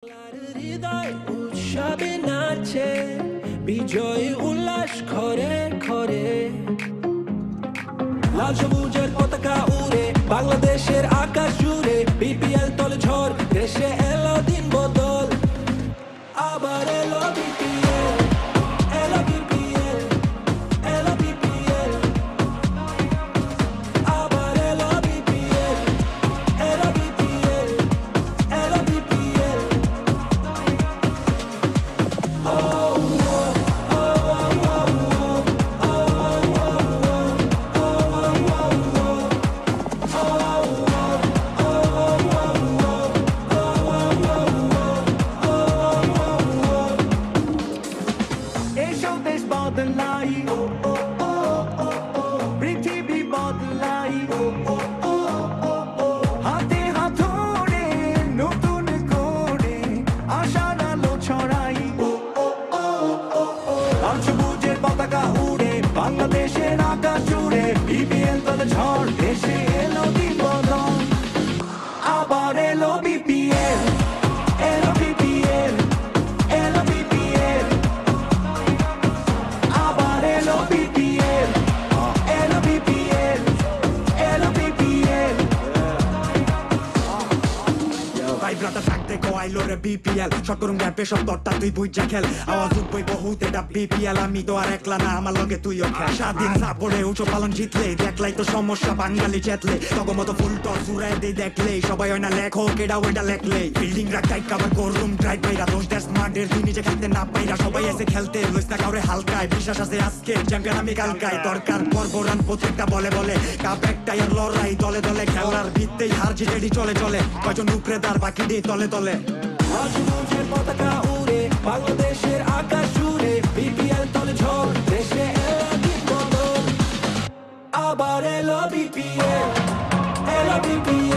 হৃদয় উৎসবে নাচে, বিজয় উল্লাস ঘরে ঘরে। লাল সবুজের পতাকা উড়ে বাংলাদেশের আকাশ জুড়ে। বিপিএল তলে ঝড়, দেশে এলো দিন বদল। আবার এলো বিপিএল, এলো বিপিএল, এলো বিপিএল। আবার এলো বিপিএল, এলো বিপিএল, এলো বিপিএল। এসো দেশ বদলাই, পৃথিবী বদলাই। হাতে হাত ধরে নতুন করে আশার আলো ছড়াই। লাল সবুজের পতাকা উড়ে বাংলাদেশের আকাশ জুড়ে। বিপিএল তলে ঝড়, দেশে এলো দিন বদল। আবার এলো বিপিএল, এলো বিপিএল, এলো বিপিএল। আবার এলো বিপিএল, এলো বিপিএল, এলো বিপিএল। ভাইব্রাটা থাকতে কয়াইলো রে বিপিএল। শর্ট করুন গ্যাপে সব দরটা তুই বুঝা খেল। আওয়াজ উঠবই বহুত এটা বিপিএল। আমি তো আর একলা না, আমার লগে তুইও খেল। স্বাধীন সাপড়ে উঁচু পালন জিতলে দেখলাই তো সমস্যা বাঙালি চেতলে। তখন মতো ফুল টস উড়াই দিয়ে দেখলে সবাই হয় না লেখক, এটা ওইটা লেখলে। বিল্ডিং রাখ টাইট কাভার করুম ড্রাইভ পাইরা দোষ দেশ মাঠের তুই নিজে খেলতে না পাইরা। সবাই এসে খেলতে লইস না কাউরে হালকায়। বিশ্বাস আছে আজকে চ্যাম্পিয়ন আমি কালকায়। দরকার পর্ব রান প্রত্যেকটা বলে বলে। কাপ একটাই আর লড়াই দলে দলে। খেলার ভিত্তেই হার জিতেডি চলে চলে। কয়জন উপরে তার বাকি দিয়ে তলে তলে। লাল সবুজের পতাকা উড়ে বাংলাদেশের আকাশ জুড়ে। বিপিএল তলে ঝড়, দেশে এলো দিন বদল। আবার এলো বিপিএল, এলো বিপিএল।